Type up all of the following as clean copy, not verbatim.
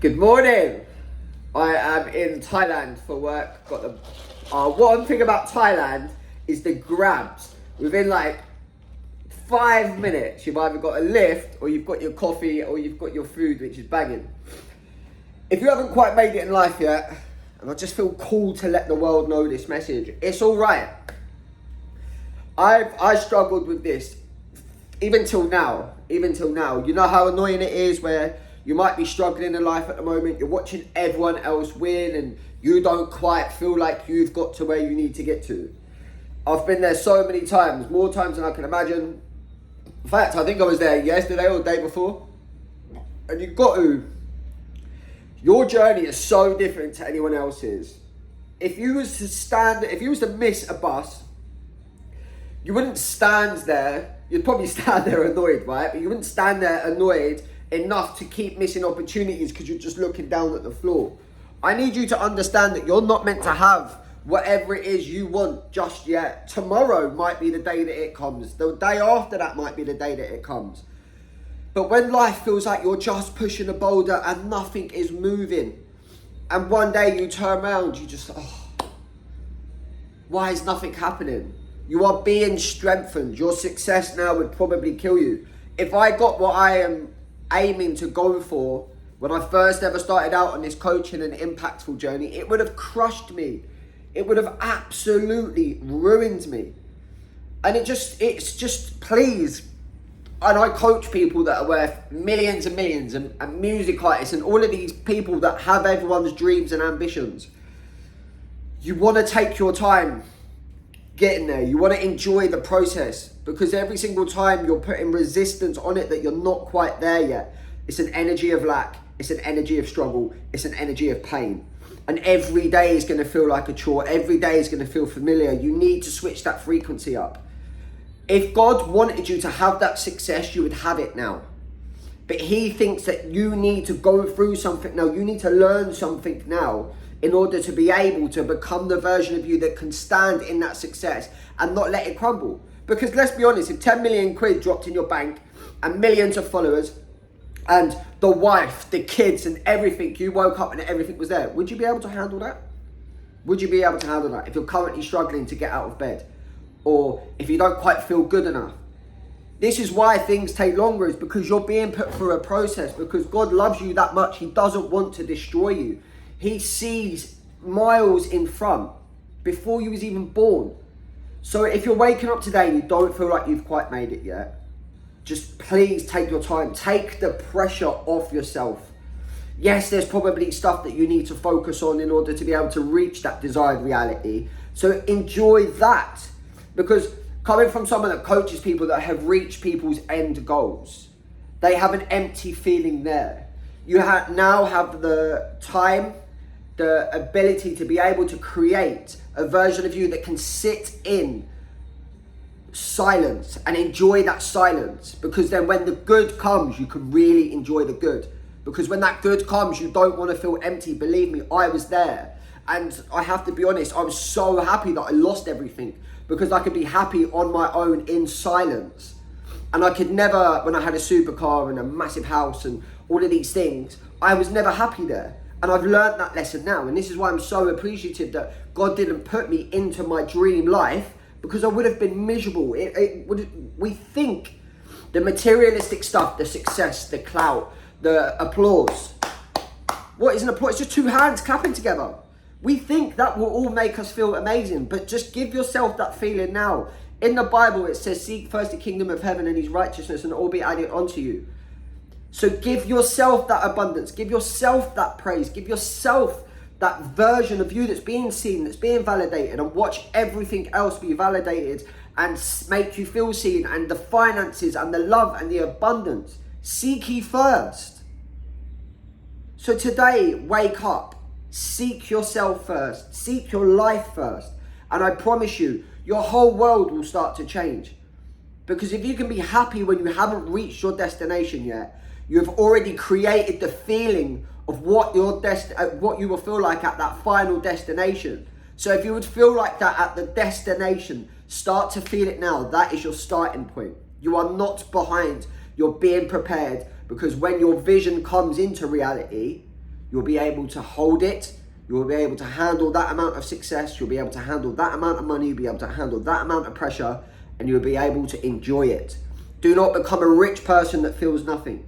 Good morning. I am in Thailand for work. Got the one thing about Thailand is the grabs. Within like 5 minutes, you've either got a lift or you've got your coffee or you've got your food, which is banging. If you haven't quite made it in life yet, and I just feel called to let the world know this message, it's all right. I struggled with this even till now. You know how annoying it is where you might be struggling in life at the moment, you're watching everyone else win and you don't quite feel like you've got to where you need to get to. I've been there so many times, more times than I can imagine. In fact, I think I was there yesterday or the day before. And your journey is so different to anyone else's. If you was to miss a bus, you wouldn't stand there. You'd probably stand there annoyed, right? But you wouldn't stand there annoyed enough to keep missing opportunities because you're just looking down at the floor. I need you to understand that you're not meant to have whatever it is you want just yet. Tomorrow might be the day that it comes. The day after that might be the day that it comes. But when life feels like you're just pushing a boulder and nothing is moving, and one day you turn around, you just, why is nothing happening? You are being strengthened. Your success now would probably kill you. If I got what I am aiming to go for when I first ever started out on this coaching and impactful journey, it would have crushed me. It would have absolutely ruined me. And it's just please. And I coach people that are worth millions and millions and music artists and all of these people that have everyone's dreams and ambitions. You want to take your time getting there. You want to enjoy the process, because every single time you're putting resistance on it that you're not quite there yet, it's an energy of lack, it's an energy of struggle, it's an energy of pain. And every day is going to feel like a chore. Every day is going to feel familiar. You need to switch that frequency up. If God wanted you to have that success, you would have it now. But he thinks that you need to go through something now. You need to learn something now in order to be able to become the version of you that can stand in that success and not let it crumble. Because let's be honest, if 10 million quid dropped in your bank and millions of followers and the wife, the kids and everything, you woke up and everything was there, would you be able to handle that? Would you be able to handle that if you're currently struggling to get out of bed? Or if you don't quite feel good enough? This is why things take longer, is because you're being put through a process, because God loves you that much. He doesn't want to destroy you. He sees miles in front before you was even born. So if you're waking up today and you don't feel like you've quite made it yet, just please take your time. Take the pressure off yourself. Yes, there's probably stuff that you need to focus on in order to be able to reach that desired reality. So enjoy that. Because coming from someone that coaches people that have reached people's end goals, they have an empty feeling there. You now have the time, the ability to be able to create a version of you that can sit in silence and enjoy that silence. Because then when the good comes, you can really enjoy the good. Because when that good comes, you don't want to feel empty. Believe me, I was there. And I have to be honest, I was so happy that I lost everything, because I could be happy on my own in silence. And I could never, when I had a supercar and a massive house and all of these things, I was never happy there. And I've learned that lesson now. And this is why I'm so appreciative that God didn't put me into my dream life, because I would have been miserable. We think the materialistic stuff, the success, the clout, the applause. What is an applause? It's just two hands clapping together. We think that will all make us feel amazing, but just give yourself that feeling now. In the Bible, it says, seek first the kingdom of heaven and his righteousness, and all be added onto you. So give yourself that abundance, give yourself that praise, give yourself that version of you that's being seen, that's being validated, and watch everything else be validated and make you feel seen, and the finances and the love and the abundance. Seek ye first. So today, wake up. Seek yourself first. Seek your life first. And I promise you, your whole world will start to change. Because if you can be happy when you haven't reached your destination yet, you have already created the feeling of what what you will feel like at that final destination. So if you would feel like that at the destination, start to feel it now. That is your starting point. You are not behind. You're being prepared, because when your vision comes into reality, you'll be able to hold it. You'll be able to handle that amount of success. You'll be able to handle that amount of money. You'll be able to handle that amount of pressure, and you'll be able to enjoy it. Do not become a rich person that feels nothing.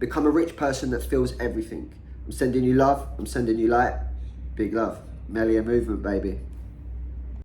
Become a rich person that feels everything. I'm sending you love. I'm sending you light. Big love. Melia movement, baby.